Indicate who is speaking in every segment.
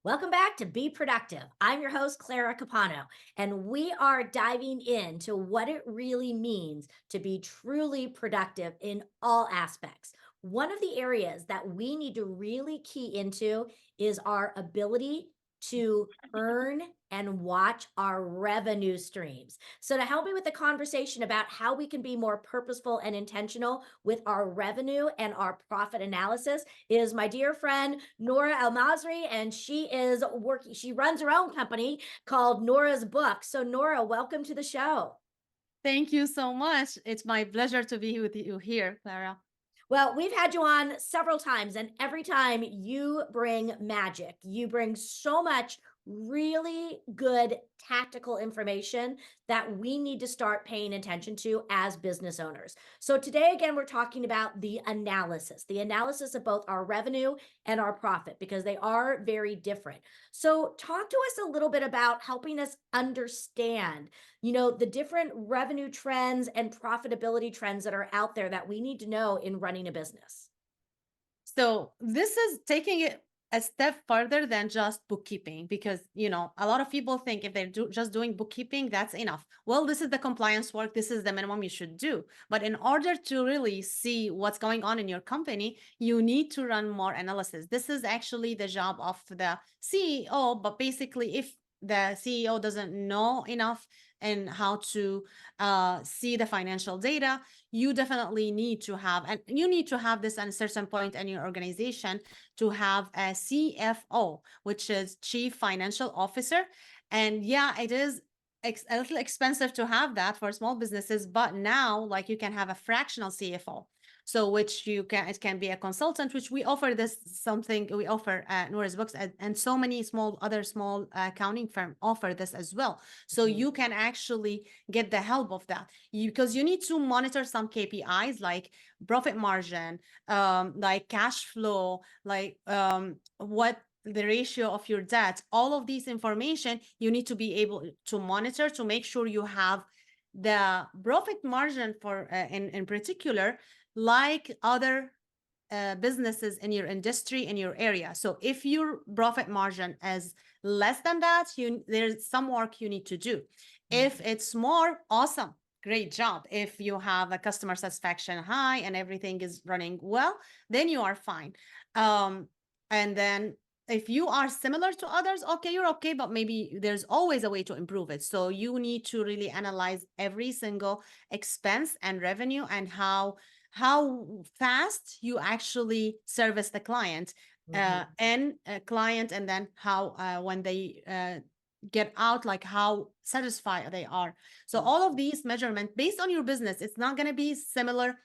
Speaker 1: Welcome back to Be Productive. I'm your host, Clara Capano, and we are diving into what it really means to be truly productive in all aspects. One of the areas that we need to really key into is our ability to earn and watch our revenue streams. So, to help me with the conversation about how we can be more purposeful and intentional with our revenue and our profit analysis is my dear friend Noura El-Masri, and she runs her own company called Nourasbooks. So Noura, welcome to the show.
Speaker 2: Thank you so much. It's my pleasure to be with you here, Clara.
Speaker 1: Well, we've had you on several times, and every time you bring magic. You bring so much really good tactical information that we need to start paying attention to as business owners. So, today, again, we're talking about the analysis of both our revenue and our profit, because they are very different. So, talk to us a little bit about helping us understand the different revenue trends and profitability trends that are out there that we need to know in running a business.
Speaker 2: So this is taking it a step further than just bookkeeping because, a lot of people think if just doing bookkeeping, that's enough. Well, this is the compliance work. This is the minimum you should do. But in order to really see what's going on in your company, you need to run more analysis. This is actually the job of the CEO. But basically, if the CEO doesn't know enough and how to see the financial data, you definitely need to have, and you need to have this at a certain point in your organization to have a CFO, which is Chief Financial Officer. And yeah, it is a little expensive to have that for small businesses, but now like you can have a fractional CFO. So which it can be a consultant, which we offer this something we offer at Nourasbooks, and so many other small accounting firm offer this as well. So
Speaker 1: Mhm.
Speaker 2: you can actually get the help of that because you need to monitor some KPIs like profit margin, like cash flow, like what the ratio of your debt, all of these information you need to be able to monitor to make sure you have the profit margin for in particular like other businesses in your industry in your area. So if your profit margin is less than that, there's some work you need to do. If it's more, awesome, great job. If you have a customer satisfaction high and everything is running well, then you are fine. And then if you are similar to others, okay, you're okay, but maybe there's always a way to improve it. So you need to really analyze every single expense and revenue and how fast you actually service the client
Speaker 1: Mhm.
Speaker 2: and then how when they get out, like how satisfied they are. So
Speaker 1: Mhm.
Speaker 2: all of these measurements based on your business, it's not going to be similar,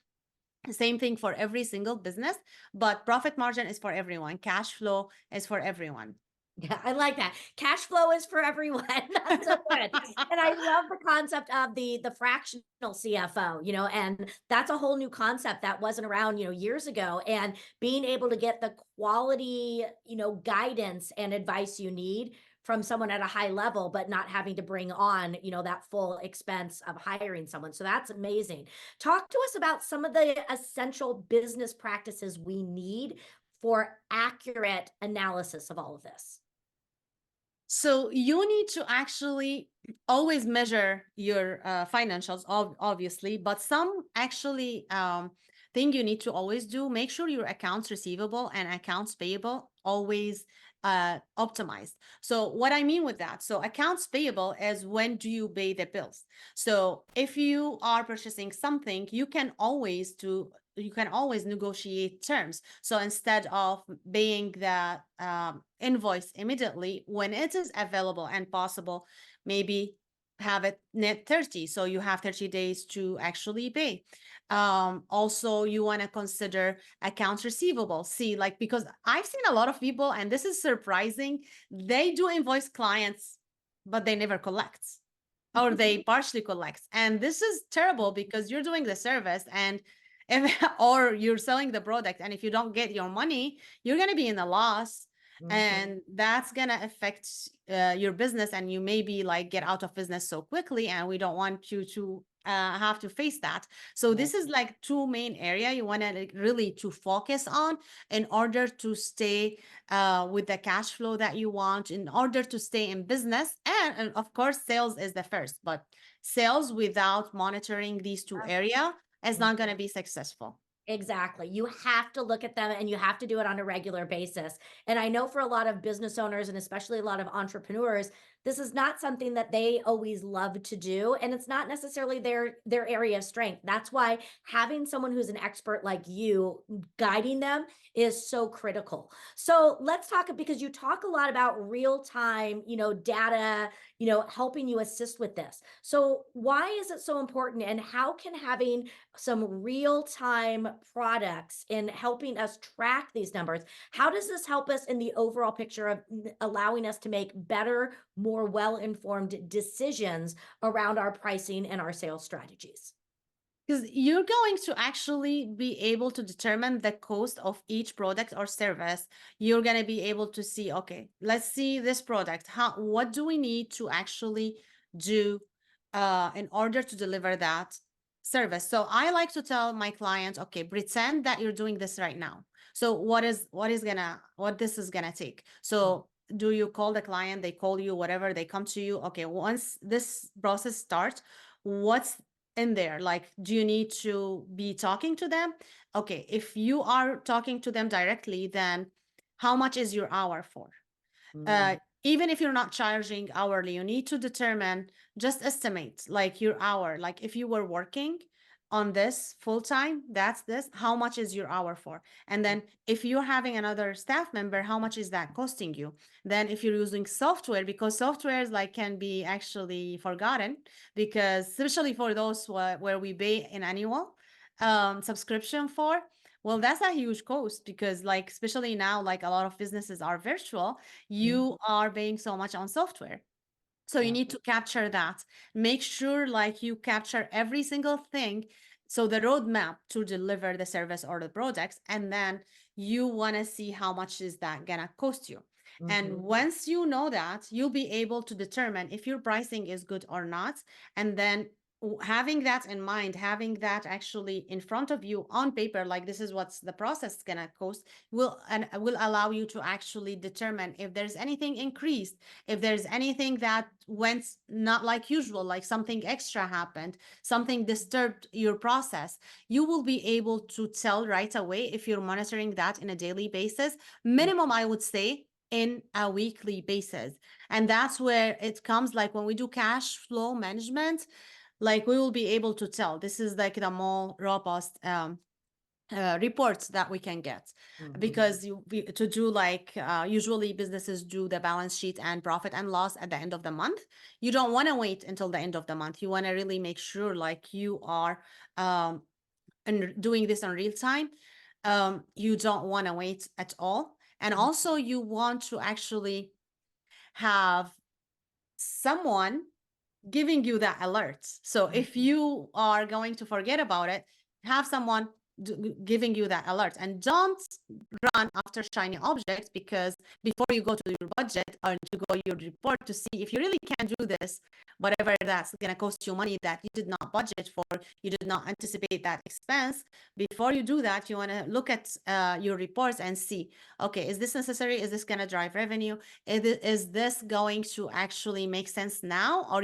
Speaker 2: same thing for every single business, but profit margin is for everyone, cash flow is for everyone.
Speaker 1: Yeah, I like that. Cash flow is for everyone. That's so good. And I love the concept of the fractional CFO, and that's a whole new concept that wasn't around, years ago. And being able to get the quality, guidance and advice you need from someone at a high level, but not having to bring on, that full expense of hiring someone. So that's amazing. Talk to us about some of the essential business practices we need for accurate analysis of all of this.
Speaker 2: So you need to actually always measure your financials, obviously, but some actually thing you need to always do, make sure your accounts receivable and accounts payable always optimized. So what I mean with that, so accounts payable is when do you pay the bills. So if you are purchasing something, you can always negotiate terms. So instead of paying the invoice immediately when it is available and possible, maybe have it net 30. So you have 30 days to actually pay. Also, you want to consider accounts receivable. See, like, because I've seen a lot of people, and this is surprising, they do invoice clients, but they never collect or they partially collect. And this is terrible because you're doing the service and if or you're selling the product, and if you don't get your money, you're going to be in a loss,
Speaker 1: Mhm.
Speaker 2: and that's going to affect your business, and you maybe like get out of business so quickly, and we don't want you to have to face that. So
Speaker 1: Right.
Speaker 2: this is like two main area you want to really to focus on in order to stay with the cash flow that you want, in order to stay in business. And of course, sales is the first, but sales without monitoring these two area is not going to be successful.
Speaker 1: Exactly. You have to look at them and you have to do it on a regular basis. And I know for a lot of business owners and especially a lot of entrepreneurs, this is not something that they always love to do and it's not necessarily their area of strength. That's why having someone who's an expert like you guiding them is so critical. So, let's talk because you talk a lot about real-time, data, helping you assist with this. So, why is it so important and how can having some real time products in helping us track these numbers. How does this help us in the overall picture of allowing us to make better, more well informed decisions around our pricing and our sales strategies?
Speaker 2: Because you're going to actually be able to determine the cost of each product or service. You're going to be able to see, okay, let's see this product. What do we need to actually do in order to deliver that service? So I like to tell my clients, okay, pretend that you're doing this right now. So what this is gonna take. So do you call the client? They call you, whatever, they come to you. Okay, once this process starts, what's in there? Like, do you need to be talking to them? Okay, if you are talking to them directly, then how much is your hour for?
Speaker 1: Mm,
Speaker 2: uh, Even if you're not charging hourly, you need to determine, just estimate like your hour. Like if you were working on this full time, that's this, how much is your hour for? And then if you're having another staff member, how much is that costing you? Then if you're using software, because softwares like can be actually forgotten, because especially for those where we pay an annual subscription for, well, that's a huge cost, because like especially now, like a lot of businesses are virtual,
Speaker 1: mm,
Speaker 2: you are paying so much on software. So you
Speaker 1: yeah.
Speaker 2: need to capture that. Make sure like you capture every single thing. So the roadmap to deliver the service or the products, and then you want to see how much is that gonna cost you. And
Speaker 1: Mhm.
Speaker 2: once you know that, you'll be able to determine if your pricing is good or not. And then having that in mind, having that actually in front of you on paper, like this is what's the process gonna cost, will allow you to actually determine if there's anything increased, if there's anything that went not like usual, like something extra happened, something disturbed your process. You will be able to tell right away if you're monitoring that in a daily basis, minimum, I would say in a weekly basis. And that's where it comes, like when we do cash flow management, like we will be able to tell. This is like the more robust reports that we can get,
Speaker 1: Mhm.
Speaker 2: because to do like usually businesses do the balance sheet and profit and loss at the end of the month. You don't want to wait until the end of the month. You want to really make sure like you are um, and doing this in real time. You don't want to wait at all. And
Speaker 1: Mhm.
Speaker 2: also you want to actually have someone giving you that alert. So if you are going to forget about it, have someone giving you that alert, and don't run after shiny objects, because before you go to your budget or to go your report to see if you really can do this, whatever that's going to cost you money that you did not budget for, you did not anticipate that expense. Before you do that, you want to look at your reports and see, okay, is this necessary? Is this going to drive revenue? Is this going to actually make sense now? Or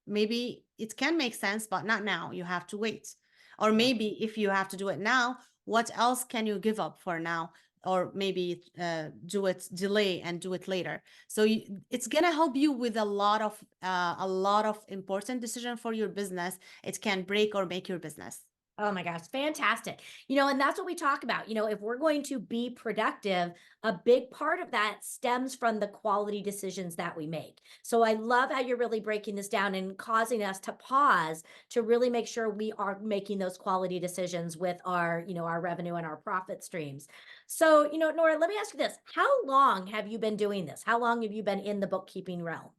Speaker 2: maybe it can make sense, but not now. You have to wait. Or
Speaker 1: Right.
Speaker 2: maybe if you have to do it now, what else can you give up for now? Or maybe do it, delay and do it later. So it's gonna help you with a lot of important decision for your business. It can break or make your business.
Speaker 1: Oh my gosh, fantastic. And that's what we talk about. If we're going to be productive, a big part of that stems from the quality decisions that we make. So I love how you're really breaking this down and causing us to pause to really make sure we are making those quality decisions with our revenue and our profit streams. So, Nora, let me ask you this. How long have you been doing this? How long have you been in the bookkeeping realm?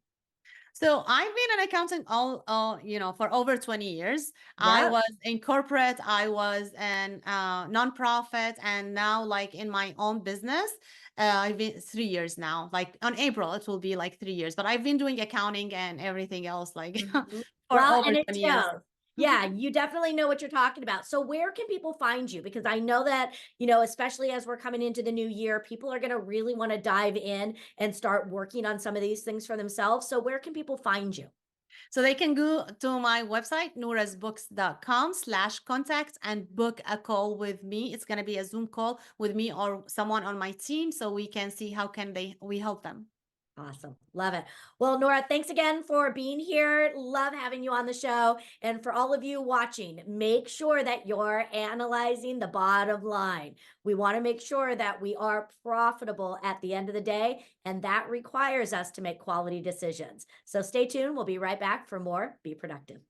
Speaker 2: So I've been an accountant for over 20 years. I
Speaker 1: Yep.
Speaker 2: was in corporate, I was in nonprofit, and now like in my own business. I've been 3 years now. Like on April, it will be like 3 years. But I've been doing accounting and everything else like
Speaker 1: Mhm.
Speaker 2: for
Speaker 1: Well,
Speaker 2: over
Speaker 1: and it
Speaker 2: 20 years.
Speaker 1: shows. Yeah, you definitely know what you're talking about. So where can people find you? Because I know that, especially as we're coming into the new year, people are going to really want to dive in and start working on some of these things for themselves. So where can people find you?
Speaker 2: So they can go to my website, nourasbooks.com/contact and book a call with me. It's going to be a Zoom call with me or someone on my team so we can see how can we help them.
Speaker 1: Awesome. Love it. Well, Nora, thanks again for being here. Love having you on the show. And for all of you watching, make sure that you're analyzing the bottom line. We want to make sure that we are profitable at the end of the day, and that requires us to make quality decisions. So stay tuned. We'll be right back for more Be Productive.